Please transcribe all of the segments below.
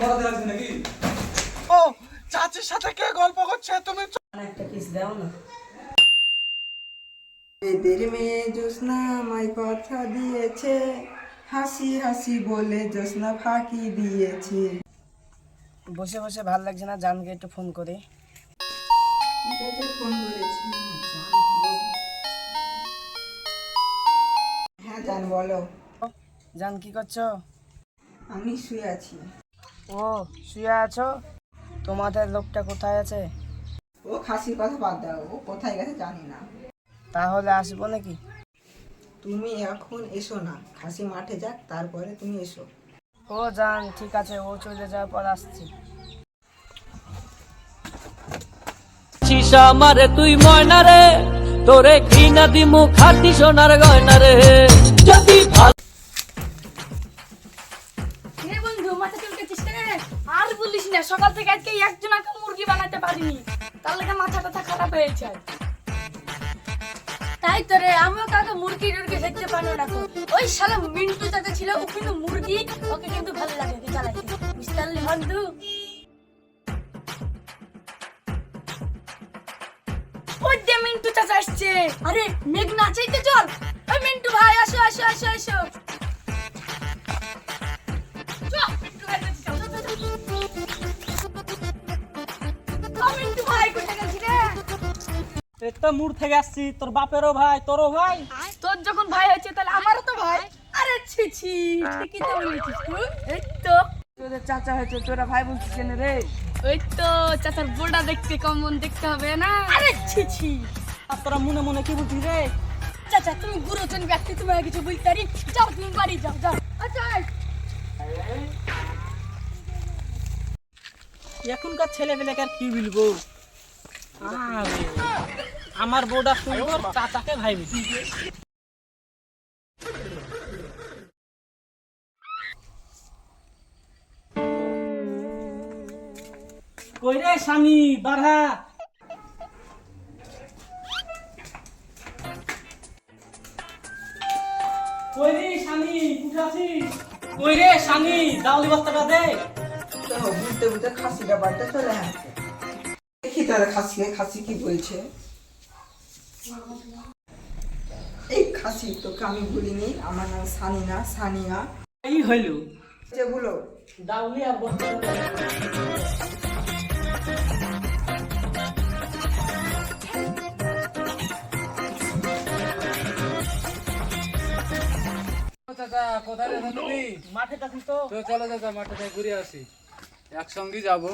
নাকি? ও চাচির সাথে কে গল্প করছে? তুমি একটা কিস দাও না। এদের মেয়ে জ্যোৎস্না আমায় কথা দিয়েছে, হাসি হাসি বলে জ্যোৎস্না ফাঁকি দিয়েছে। বসে বসে ভাল লাগছে না, জানকে একটু ফোন করে। ঠিক আছে, ফোন করেছি। হ্যাঁ জান, বলো। জান কি করছো? আমি শুয়ে আছি। ও শুয়ে আছো? তোমাদের লোকটা কোথায় আছে? ও খাসির কথা বাদ দাও, ও কোথায় গেছে জানি না। তাহলে আসবো নাকি? তুমি এখন এসো না, খাসি মাঠে যাক, তারপরে তুমি এসো। ও জান ঠিক আছে, ও চলে যাওয়ার পর আসছি। চিসা মারে তুই ময়না রে, তোরে ঘৃণা দিমু খাটি সোনার গয়না রে। যদি হে বন্ধু, মাথা চুলকাচ্ছিস কেন? আর বলিস না, সকাল থেকে আজকে একজন আঁকা মুরগি বানাতে পারিনি, তার লেগে মাথা টাথা খারাপ হয়েছে। তাই তো রে, আমিও কাকে মুরগি টুরগি দেখতে পারো না। ওই শালা মিন্টু চাচা ছিল, ও কিন্তু মুরগি, ওকে কিন্তু ভালো লাগে চালাইতে, বুঝতে পারলি বন্ধু? ওই যে মিন্টু চাচা আসছে। আরে মেঘ নাচাইতে চল। ওই মিন্টু ভাই আসো আসো আসো আসো। তো মুর থেকে আসছি, তোর বাপেরও ভাই তোরও ভাই। তোর যখন ভাই হয়েছে তাহলে আমারও তো ভাই। আরে ছি ছি, ঠিকই তো বলেছিস তুই। এই তো তোদের চাচা হয়েছে, তোরা ভাই বলছিস কেন রে? ওই তো চাচার বোড়া দেখতে কেমন দেখতে হবে না? আরে ছি ছি। আর তোরা মনে মনে কি বলছিস রে? চাচা তুমি গুরুজন ব্যক্তি, তুমি আর কিছু বলতে পারি? যাও তুমি বাড়ি যাও যাও। আচ্ছা এখনকার ছেলে পেলে আর কি বলবো? আমার বউটা সুন্দর, চাচাকে ভাই বলছি। কই রে স্বামী, বাড়া। কই রে স্বামী, উঠে আছিস? কই রে স্বামী, দাউলি বস্তাটা দে। তো বুঝতে বুঝতে খাসিটা বাড়িতে চলে আসছে। দেখি তারা খাসি কি বলছে। এই খাসি তোকে আমি ভুলিনি, আমার নাম সানিনা, সানিয়া। এই হইল যেগুলো দাউলি আর বস্তাটা দে। চাচা কোথায় যাচ্ছ তুমি? মাঠে যাচ্ছি তো। তো চলো চাচা, মাঠে যাই ঘুরে আসি, একসঙ্গে যাবো।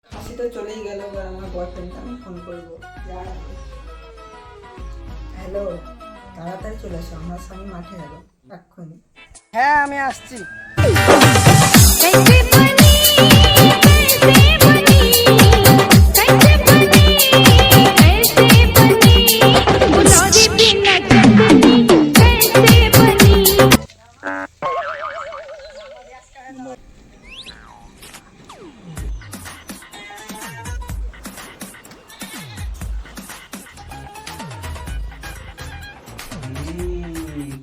খাসি তো চলেই গেল, এবার আমার বয়ফ্রেন্ডকে আমি ফোন করবো। হ্যালো, তাড়াতাড়ি চলে আসো, আমার স্বামী মাঠে গেল এক্ষুনি। হ্যাঁ আমি আসছি।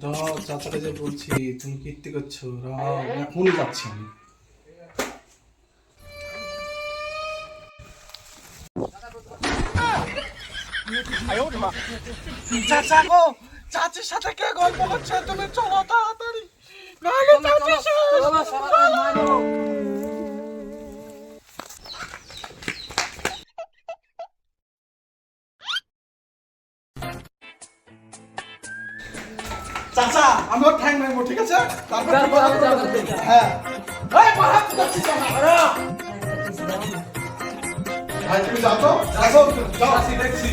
তো চাচাটা যে বলছি, তুমি কীর্তি করছো, এখনই যাচ্ছি আমি। চাচা গো, চাচির সাথে কে গল্প করছে? তুমি চলো তাড়াতাড়ি, নাহলে চাচি শেষ। চাচা আমি ওর ঠ্যাং ভাঙবো, ঠিক আছে? তারপর হ্যাঁ ভাই তুমি যাও তো, দেখছি।